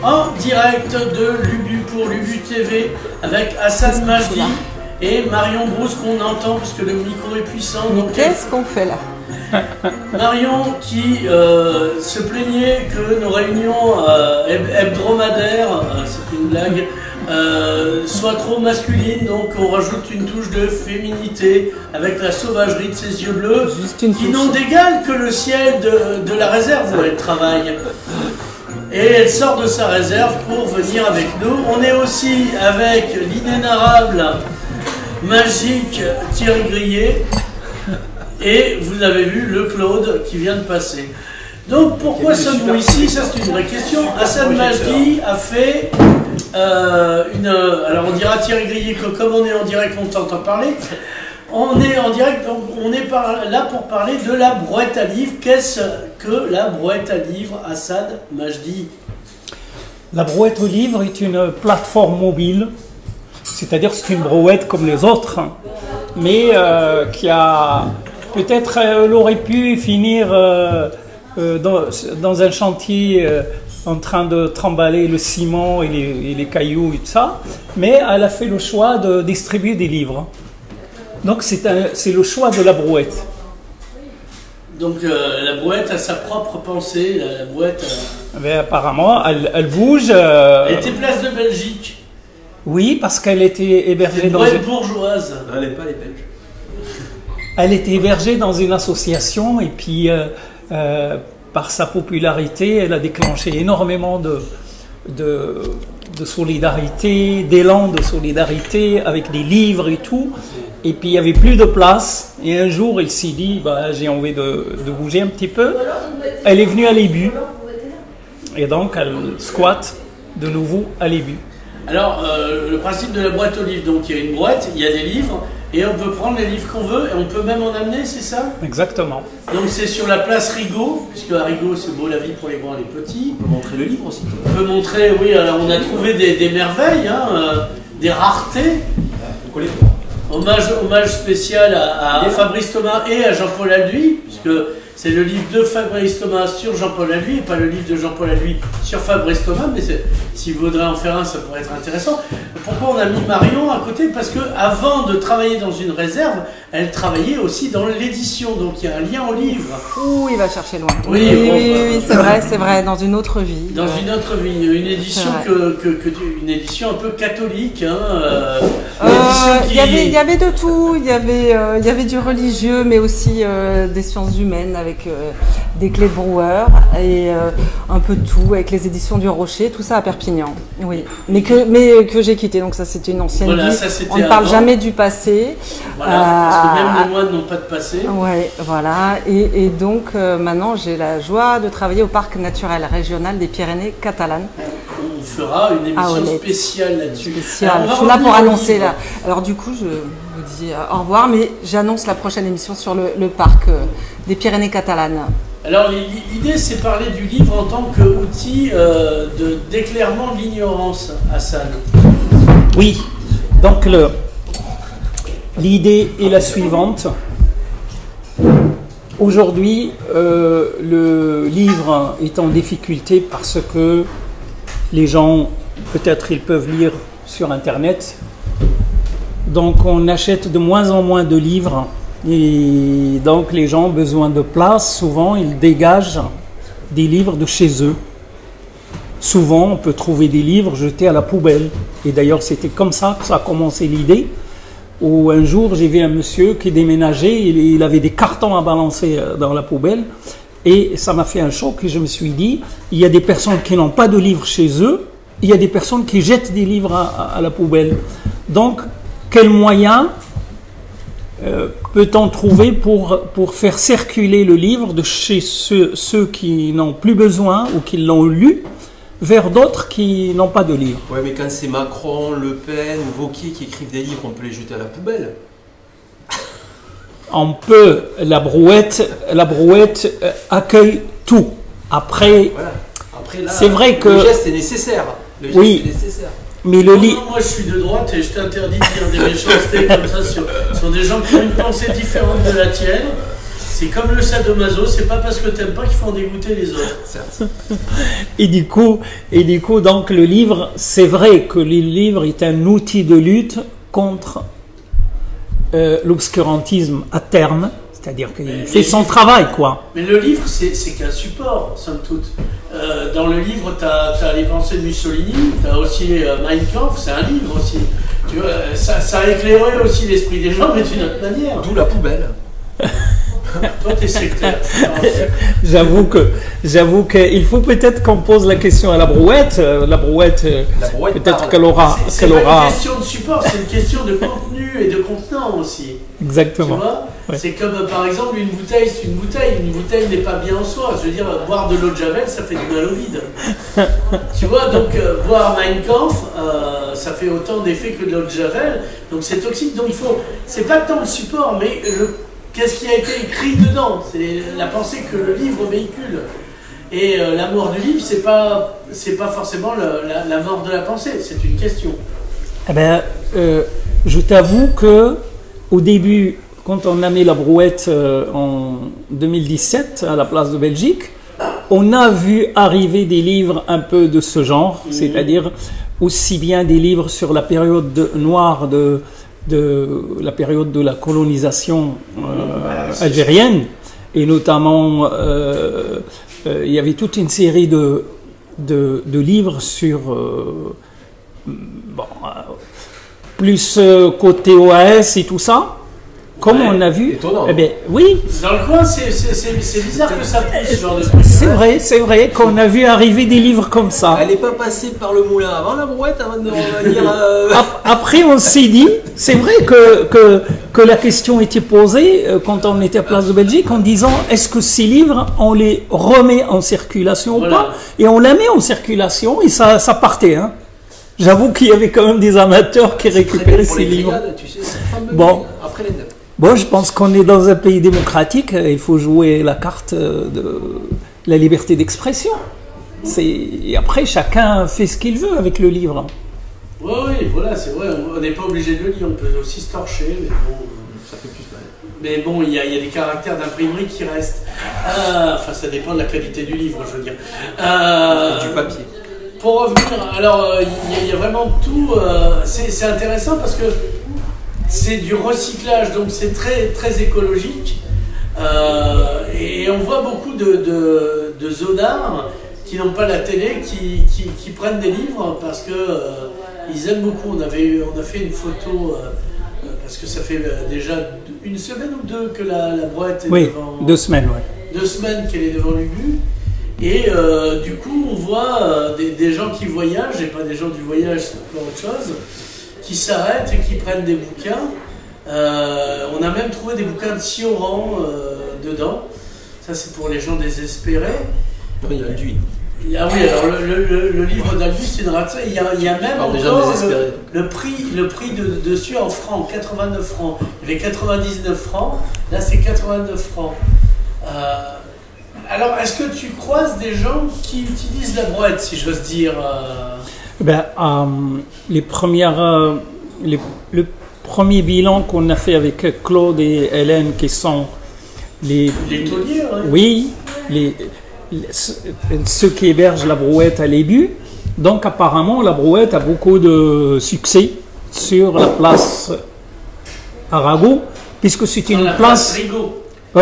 en direct de l'Ubu pour l'Ubu TV avec Hassan Majdi et Marion Brousse qu'on entend parce que le micro est puissant. Mais qu'est-ce qu'on fait là? Marion qui se plaignait que nos réunions hebdomadaires, c'est une blague, soient trop masculines, donc on rajoute une touche de féminité avec la sauvagerie de ses yeux bleus qui n'ont d'égal que le ciel de la réserve où elle travaille. Et elle sort de sa réserve pour venir avec nous. On est aussi avec l'inénarrable, magique Thierry Grillet. Et vous avez vu le Claude qui vient de passer. Donc pourquoi sommes-nous ici? Ça c'est une vraie question. Hassan Majdi a fait alors on dira Thierry Grillet que comme on est en direct on t'entend parler. On est en direct, donc on est là pour parler de la brouette à livres. Qu'est-ce que la brouette à livres, Hassan Majdi? La brouette aux livres est une plateforme mobile, c'est-à-dire c'est une brouette comme les autres, mais qui a peut-être elle aurait pu finir dans un chantier en train de trimballer le ciment et les cailloux et tout ça, mais elle a fait le choix de distribuer des livres. Donc c'est le choix de la brouette. Donc la brouette a sa propre pensée, la brouette... Mais apparemment, elle bouge. Elle était place de Belgique. Oui, parce qu'elle était hébergée dans une bourgeoise. Elle n'est pas les Belges. Elle était hébergée dans une association et puis par sa popularité, elle a déclenché énormément de solidarité, d'élan de solidarité avec des livres et tout. Et puis il n'y avait plus de place. Et un jour, elle s'est dit, bah, j'ai envie de bouger un petit peu. Elle est venue à l'Ubu. Et donc, elle squatte de nouveau à l'Ubu. Alors, le principe de la boîte aux livres, donc il y a une boîte, il y a des livres, et on peut prendre les livres qu'on veut, et on peut même en amener, c'est ça? Exactement. Donc c'est sur la place Rigaud, puisque à Rigaud, c'est beau la vie pour les grands et les petits. On peut montrer le livre aussi. On peut montrer, oui, alors on a trouvé des merveilles, hein, des raretés. Hommage spécial à Fabrice Thomas et à Jean-Paul Alduy, puisque c'est le livre de Fabrice Thomas sur Jean-Paul Alduy, et pas le livre de Jean-Paul Alduy sur Fabrice Thomas, mais s'il voudrait en faire un, ça pourrait être intéressant. Pourquoi on a mis Marion à côté? Parce qu'avant de travailler dans une réserve, elle travaillait aussi dans l'édition, donc il y a un lien au livre. Ouh, il va chercher loin. Oui, c'est vrai, dans une autre vie. Dans une autre vie, une édition une édition un peu catholique. Hein, il y avait de tout, il y avait du religieux, mais aussi des sciences humaines avec des clés de Brouwer et un peu de tout, avec les éditions du Rocher, tout ça à Perpignan. Oui, mais que j'ai quitté, donc ça c'était une ancienne vie. On ne parle jamais du passé. Voilà, parce que même les moines n'ont pas de passé. Ouais, voilà. Et donc maintenant j'ai la joie de travailler au parc naturel régional des Pyrénées catalanes. On fera une émission spéciale là-dessus. Je suis là pour annoncer là. Alors du coup, je vous dis au revoir, mais j'annonce la prochaine émission sur le parc des Pyrénées catalanes. Alors l'idée, c'est parler du livre en tant qu'outil d'éclairement de l'ignorance, Hassan. Oui, donc l'idée est la suivante. Aujourd'hui, le livre est en difficulté parce que les gens, peut-être ils peuvent lire sur Internet. Donc on achète de moins en moins de livres et donc les gens ont besoin de place. Souvent, ils dégagent des livres de chez eux. Souvent, on peut trouver des livres jetés à la poubelle. Et d'ailleurs, c'était comme ça que ça a commencé l'idée. Où un jour, j'ai vu un monsieur qui déménageait, il avait des cartons à balancer dans la poubelle. Et ça m'a fait un choc et je me suis dit, il y a des personnes qui n'ont pas de livres chez eux, il y a des personnes qui jettent des livres à la poubelle. Donc, quel moyen peut-on trouver pour faire circuler le livre de chez ceux qui n'ont plus besoin ou qui l'ont lu vers d'autres qui n'ont pas de livre? Ouais, mais quand c'est Macron, Le Pen ou Wauquiez qui écrivent des livres, on peut les jeter à la poubelle. On peut, la brouette accueille tout. Après, voilà. Après là, c'est vrai que le geste est nécessaire. Le geste est nécessaire. Mais le livre. Moi, je suis de droite et je t'interdis de dire des méchancetés comme ça sur des gens qui ont une pensée différente de la tienne. C'est comme le sadomaso, c'est pas parce que t'aimes pas qu'il faut en dégoûter les autres. Et du coup, donc le livre, c'est vrai que le livre est un outil de lutte contre l'obscurantisme à terme, c'est-à-dire qu'il fait son travail, quoi. Mais le livre, c'est qu'un support, somme toute. Dans le livre, t'as les pensées de Mussolini, t'as aussi Mein Kampf, c'est un livre aussi. Tu vois, ça a éclairé aussi l'esprit des gens, mais d'une autre manière. D'où la poubelle. Toi, t'es sectaire. J'avoue qu'il faut peut-être qu'on pose la question à la brouette. La brouette peut-être qu'elle aura. C'est pas une question de support, c'est une question de contenu et de contenant aussi. Exactement. Tu vois, ouais. C'est comme par exemple une bouteille, c'est une bouteille. Une bouteille n'est pas bien en soi. Je veux dire, boire de l'eau de Javel, ça fait du mal au vide. Tu vois, donc boire Mein Kampf, ça fait autant d'effet que de l'eau de Javel. Donc c'est toxique. Donc il faut. C'est pas tant le support, mais qu'est-ce qui a été écrit dedans? C'est la pensée que le livre véhicule. Et la mort du livre, c'est pas forcément la mort de la pensée, c'est une question. Eh ben, je t'avoue que au début, quand on a mis la brouette en 2017 à la place de Belgique, on a vu arriver des livres un peu de ce genre, c'est-à-dire aussi bien des livres sur la période noire de la période de la colonisation algérienne, et notamment il y avait toute une série de livres sur plus côté OAS et tout ça. Comme on a vu, étonnant. Eh bien, oui. Dans le coin, c'est bizarre que ça pousse ce genre de truc. C'est vrai qu'on a vu arriver des livres comme ça. Elle n'est pas passée par le moulin avant la brouette, avant de revenir. Après, on s'est dit, c'est vrai que la question était posée quand on était à Place de Belgique en disant est-ce que ces livres, on les remet en circulation ou pas? Et on la met en circulation et ça partait. Hein. J'avoue qu'il y avait quand même des amateurs qui récupéraient ces livres. Tu sais, bon. Après les 9. Bon, je pense qu'on est dans un pays démocratique, il faut jouer la carte de la liberté d'expression. Et après, chacun fait ce qu'il veut avec le livre. Oui, voilà, c'est vrai, on n'est pas obligé de le lire, on peut aussi se torcher, mais bon, ça fait plus mal. Mais bon, il y a des caractères d'imprimerie qui restent. Enfin, ça dépend de la qualité du livre, je veux dire. Du papier. Pour revenir, alors, il y a vraiment tout. C'est intéressant parce que c'est du recyclage, donc c'est très, très écologique. Et on voit beaucoup de zonards qui n'ont pas la télé, qui prennent des livres parce que ils aiment beaucoup. On a fait une photo, parce que ça fait déjà une semaine ou deux que la boîte est devant... 2 semaines, oui. 2 semaines qu'elle est devant Lubu. Et du coup, on voit des gens qui voyagent, et pas des gens du voyage, c'est encore autre chose, qui s'arrêtent et qui prennent des bouquins. On a même trouvé des bouquins de Cioran dedans. Ça, c'est pour les gens désespérés. Non, il y a Alduin. Ah oui, alors le livre d'Alduin, c'est une race. Il y a même encore le prix dessus en francs, 89 francs. Il y avait 99 francs, là c'est 89 francs. Alors, est-ce que tu croises des gens qui utilisent la brouette, si j'ose dire le premier bilan qu'on a fait avec Claude et Hélène, qui sont les tauliers, hein. Oui, ceux qui hébergent la brouette à Lébu. Donc apparemment, la brouette a beaucoup de succès sur la place Arago, puisque c'est une place... Rigaud.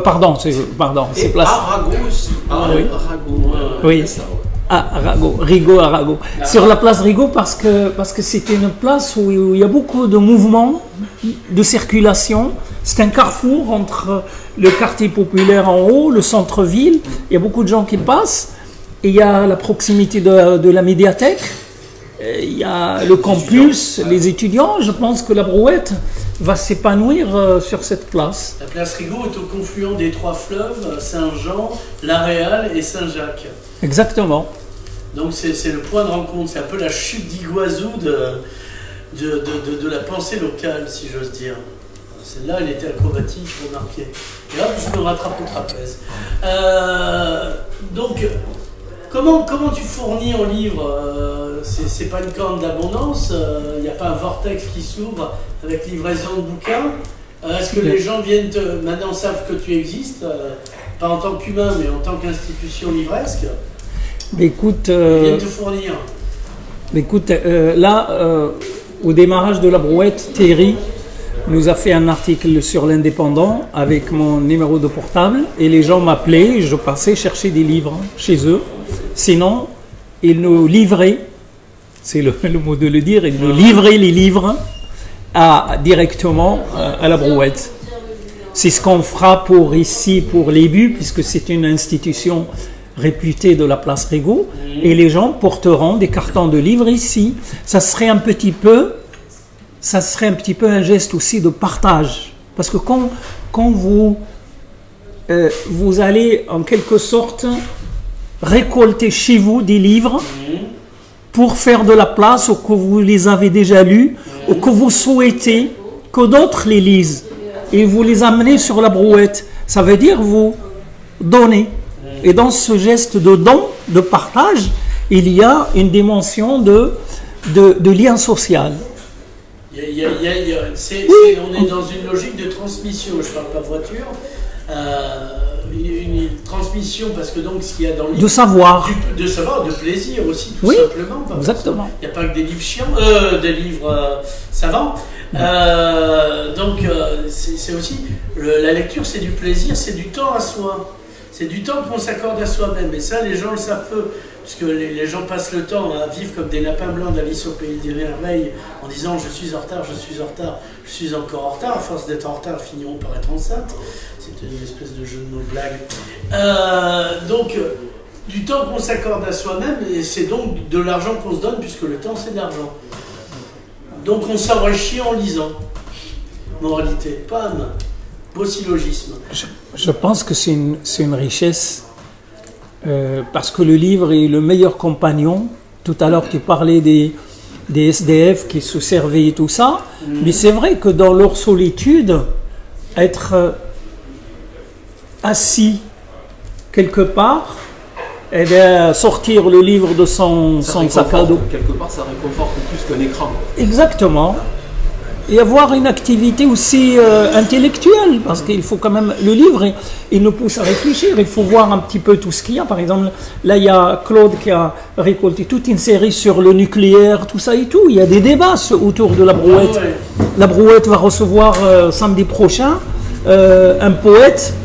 Pardon, c'est place... Arago aussi. Arago. Oui. Arago. Sur la place Rigaud, parce que c'était une place où il y a beaucoup de mouvements, de circulation. C'est un carrefour entre le quartier populaire en haut, le centre-ville. Il y a beaucoup de gens qui passent. Et il y a la proximité de la médiathèque. Il y a le campus, les étudiants. Je pense que la brouette va s'épanouir sur cette place. La place Rigaud est au confluent des 3 fleuves, Saint-Jean, La Réal et Saint-Jacques. Exactement. Donc c'est le point de rencontre, c'est un peu la chute d'Iguazou de la pensée locale, si j'ose dire. Celle-là, elle était acrobatique, remarquez. Et hop, je me rattrape au trapèze. Donc, comment tu fournis en livre? C'est pas une corne d'abondance, il n'y a pas un vortex qui s'ouvre avec livraison de bouquins. Est-ce que les gens maintenant savent que tu existes, pas en tant qu'humain, mais en tant qu'institution livresque? Écoute, Ils viennent te fournir. écoute là, au démarrage de la brouette, Thierry nous a fait un article sur l'Indépendant avec mon numéro de portable et les gens m'appelaient, je passais chercher des livres chez eux. Sinon, ils nous livraient, c'est le mot de le dire, ils nous livraient les livres directement à la brouette. C'est ce qu'on fera pour l'EBU, puisque c'est une institution réputée de la place Rigaud, et les gens porteront des cartons de livres ici. Ça serait un petit peu un geste aussi de partage, parce que quand vous allez en quelque sorte récolter chez vous des livres pour faire de la place, ou que vous les avez déjà lus, ou que vous souhaitez que d'autres les lisent, et vous les amenez sur la brouette, ça veut dire vous donner. Et dans ce geste de don, de partage, il y a une dimension de lien social. On est dans une logique de transmission, je ne parle pas voiture, une transmission, parce que donc ce qu'il y a dans le livre, de savoir, de plaisir aussi, tout simplement. Exactement. Il n'y a pas que des livres chiants, des livres savants. Donc c'est aussi, la lecture, c'est du plaisir, c'est du temps à soi. C'est du temps qu'on s'accorde à soi-même. Et ça, les gens le savent peu. Parce que les gens passent le temps à vivre comme des lapins blancs d'Alice au pays des merveilles, en disant je suis en retard, je suis en retard, je suis encore en retard. À force d'être en retard, finiront par être enceintes. C'est une espèce de jeu de mots blague. Donc, du temps qu'on s'accorde à soi-même, et c'est donc de l'argent qu'on se donne, puisque le temps c'est de l'argent. Donc on s'enrichit en lisant. Moralité, pam, beau syllogisme. Je pense que c'est une richesse, parce que le livre est le meilleur compagnon. Tout à l'heure tu parlais des SDF qui se servaient et tout ça, mais c'est vrai que dans leur solitude, être assis quelque part, et bien, sortir le livre de son sac à dos. Quelque part, ça réconforte plus qu'un écran. Exactement. Et avoir une activité aussi intellectuelle, parce qu'il faut quand même, le livre, il nous pousse à réfléchir, il faut voir un petit peu tout ce qu'il y a. Par exemple, là il y a Claude qui a récolté toute une série sur le nucléaire, tout ça et tout. Il y a des débats autour de la brouette. Ah ouais. La brouette va recevoir samedi prochain un poète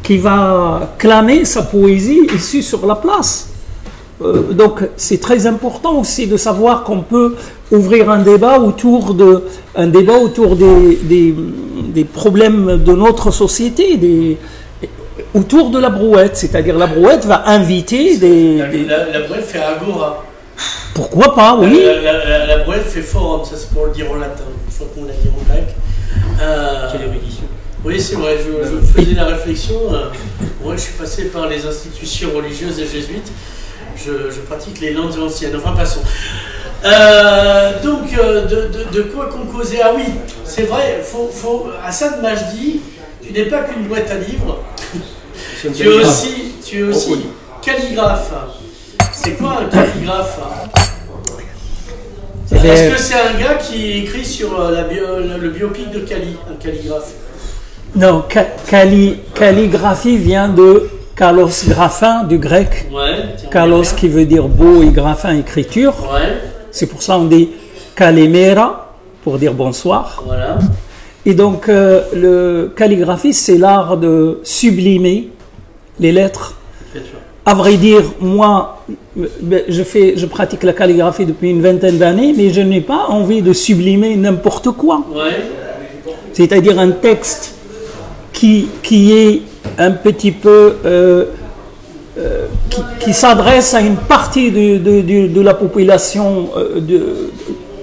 qui va clamer sa poésie ici sur la place. Donc c'est très important aussi de savoir qu'on peut ouvrir un débat autour des problèmes de notre société, autour de la brouette. C'est-à-dire la brouette va inviter La brouette fait agora. Pourquoi pas, oui. La brouette fait forum, ça c'est pour le dire en latin, une fois qu'on l'a dit en grec. Quelle érudition. Oui, c'est vrai, je faisais la réflexion. Moi, je suis passé par les institutions religieuses et jésuites. Je pratique les langues anciennes. Enfin, passons. Donc, de quoi qu'on causait? Ah oui, c'est vrai, Hassan Majdi, tu n'es pas qu'une boîte à livres. Tu es aussi calligraphe. C'est quoi un calligraphe? Est-ce que c'est un gars qui écrit sur le biopic de Cali, un calligraphe? Non, calligraphie vient de Kalos graphin, du grec. Ouais, Kalos qui veut dire beau et graphin écriture. Ouais. C'est pour ça qu'on dit kalimera pour dire bonsoir. Voilà. Et donc le calligraphie, c'est l'art de sublimer les lettres. À vrai dire, moi, je pratique la calligraphie depuis une vingtaine d'années, mais je n'ai pas envie de sublimer n'importe quoi. Ouais. C'est-à-dire un texte qui est un petit peu qui s'adresse à une partie de la population,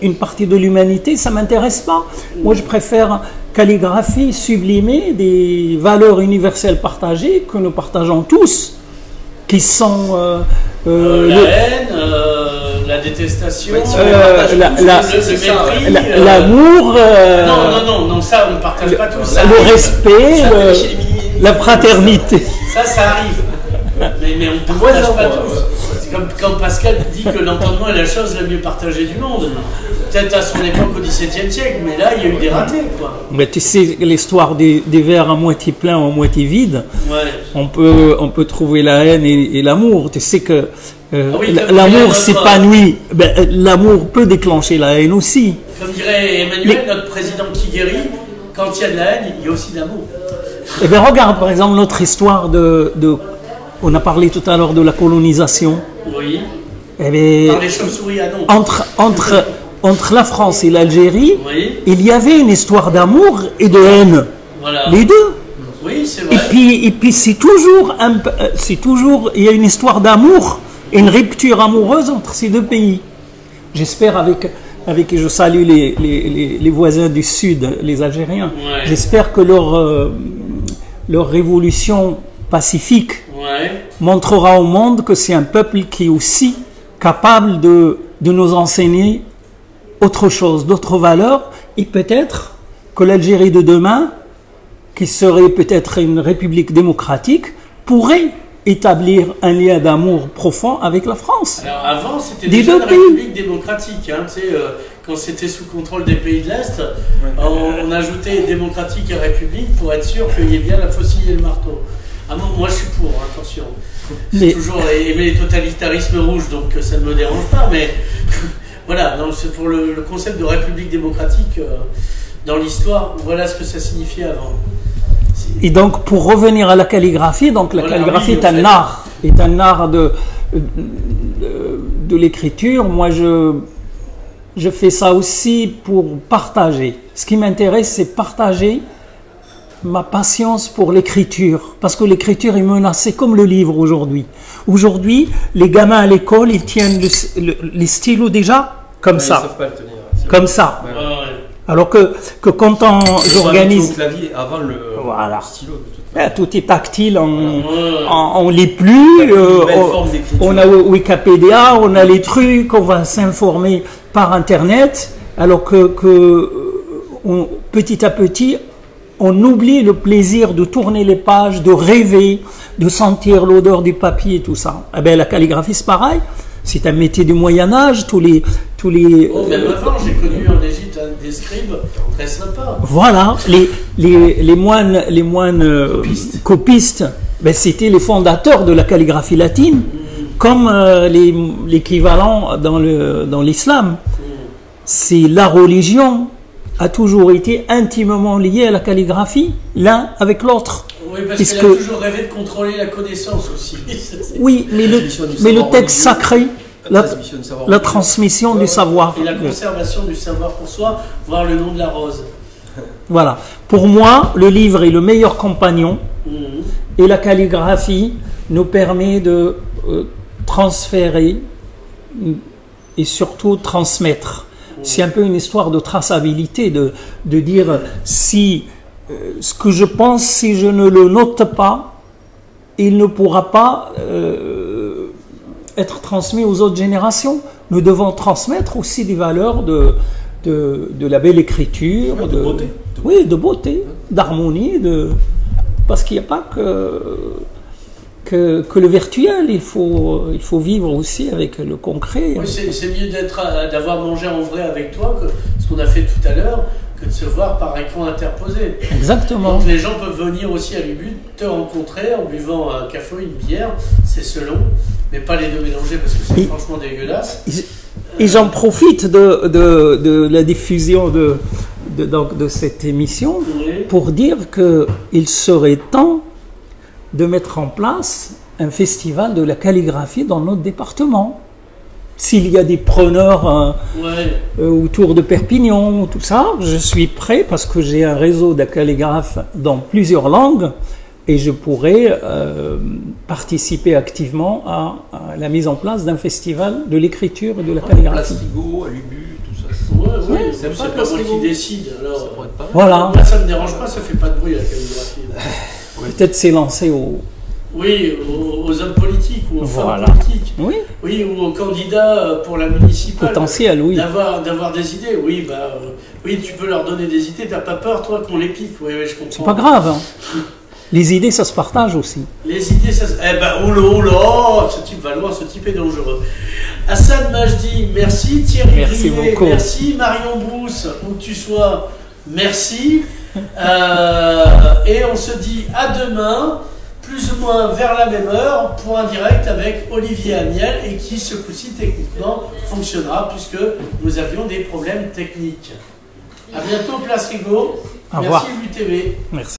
une partie de l'humanité, ça ne m'intéresse pas. Moi, je préfère calligraphie, sublimer des valeurs universelles partagées que nous partageons tous, qui sont la haine, la détestation, l'amour, non, ça on ne partage pas tous. Le respect, la fraternité. Ça arrive. Mais on ne partage pas tous. C'est comme Pascal dit que l'entendement est la chose la mieux partagée du monde. Peut-être à son époque au XVIIe siècle, mais là il y a eu des ratés, quoi. Mais tu sais, l'histoire des verres à moitié pleins ou à moitié vides, Ouais. on peut trouver la haine et l'amour. Tu sais que oui, l'amour notre- s'épanouit. Ben, l'amour peut déclencher la haine aussi. Comme dirait Emmanuel, notre président qui guérit, quand il y a de la haine, il y a aussi de l'amour. Eh bien, regarde par exemple notre histoire on a parlé tout à l'heure de la colonisation. Oui. Eh bien, Par les chauves-souris à non. entre la France et l'Algérie, Oui. il y avait une histoire d'amour et de haine. Voilà. Les deux. Oui, c'est Et vrai. puis c'est toujours, il y a une histoire d'amour et une rupture amoureuse entre ces deux pays. J'espère je salue les voisins du Sud, les Algériens. Ouais. J'espère que leur révolution pacifique Ouais. montrera au monde que c'est un peuple qui est aussi capable de nous enseigner autre chose, d'autres valeurs, et peut-être que l'Algérie de demain, qui serait peut-être une république démocratique, pourrait établir un lien d'amour profond avec la France. Alors avant, c'était Des déjà deux une pays. république démocratique. Hein, tu sais, quand c'était sous contrôle des pays de l'Est, on ajoutait démocratique et république pour être sûr qu'il y ait bien la faucille et le marteau. Ah, moi je suis pour, attention. J'ai Mais- toujours aimé les totalitarismes rouges, donc ça ne me dérange pas, mais voilà, donc c'est pour le concept de république démocratique dans l'histoire, voilà ce que ça signifiait avant. Et donc, pour revenir à la calligraphie, donc la Voilà, calligraphie oui, est en un fait. art, de l'écriture. Moi, je fais ça aussi pour partager. Ce qui m'intéresse, c'est partager ma patience pour l'écriture, parce que l'écriture est menacée comme le livre aujourd'hui. Aujourd'hui, les gamins à l'école, ils tiennent les stylos déjà comme Ils ça, savent pas le tenir. comme ça. Ouais. Ouais, ouais. Alors que quand j'organise, Au clavier avant le stylo. De toute façon. tout est tactile, Ouais. on lit plus, Une belle forme d'écriture. on a Wikipédia, on a les trucs, on va s'informer par Internet, alors que petit à petit, on oublie le plaisir de tourner les pages, de rêver, de sentir l'odeur du papier et tout ça. Eh bien, la calligraphie, c'est pareil. C'est un métier du Moyen-Âge, tous les Oh, même avant, j'ai connu en Égypte des scribes très sympas. voilà, les moines copistes, ben, c'était les fondateurs de la calligraphie latine, comme l'équivalent dans l'islam. C'est la religion a toujours été intimement liée à la calligraphie, l'un avec l'autre. Oui, parce Puisque- qu'il a toujours rêvé de contrôler la connaissance aussi. Oui, mais transmission du le savoir texte religieux, sacré, la transmission du savoir la religieux. transmission du savoir. Et la conservation du savoir pour soi, voir le nom de la rose. Voilà. Pour moi, le livre est le meilleur compagnon. Mhm. Et la calligraphie nous permet de transférer et surtout transmettre. C'est un peu une histoire de traçabilité, de dire si ce que je pense, si je ne le note pas, il ne pourra pas être transmis aux autres générations. Nous devons transmettre aussi des valeurs de la belle écriture, Ouais, de beauté. Oui, de beauté, d'harmonie, parce qu'il n'y a pas que le virtuel, il faut vivre aussi avec le concret. Oui, c'est mieux d'avoir mangé en vrai avec toi, que ce qu'on a fait tout à l'heure, que de se voir par écran interposé. Exactement. Donc les gens peuvent venir aussi à l'Ubu, te rencontrer en buvant un café ou une bière, c'est selon, mais pas les deux mélangés parce que c'est Et- franchement dégueulasse. Et j'en profite de la diffusion de cette émission Oui. pour dire qu'il serait temps de mettre en place un festival de la calligraphie dans notre département. S'il y a des preneurs Ouais. autour de Perpignan, tout ça, je suis prêt parce que j'ai un réseau de calligraphes dans plusieurs langues et je pourrais participer activement à la mise en place d'un festival de l'écriture et de la calligraphie. Plastigo, à l'Ubu, tout ça. Ouais, ouais, c'est c'est pas pas moi possible. qui décide. Alors, Ça pourrait être pas mal. Voilà, moi ça me dérange pas, ça fait pas de bruit la calligraphie. peut-être c'est lancé au... Oui, aux hommes politiques ou aux Voilà. femmes politiques. Oui, Oui, ou aux candidats pour la municipale. potentiel, oui. D'avoir des idées, oui, oui, tu peux leur donner des idées, t'as pas peur, toi, qu'on les pique, oui, je comprends. C'est pas grave. Hein. Les idées, ça se partage aussi. Les idées, ça se... Eh ben, oula, ce type va loin, ce type est dangereux. Hassan Majdi, merci. Thierry Merci Grillet, beaucoup. merci. Marion Brousse, où que tu sois, merci. Et on se dit à demain, plus ou moins vers la même heure, pour un direct avec Olivier Amiel, et qui, ce coup-ci, techniquement, fonctionnera, puisque nous avions des problèmes techniques. À bientôt, Place Rigaud. Au revoir. Merci, UTV. Merci.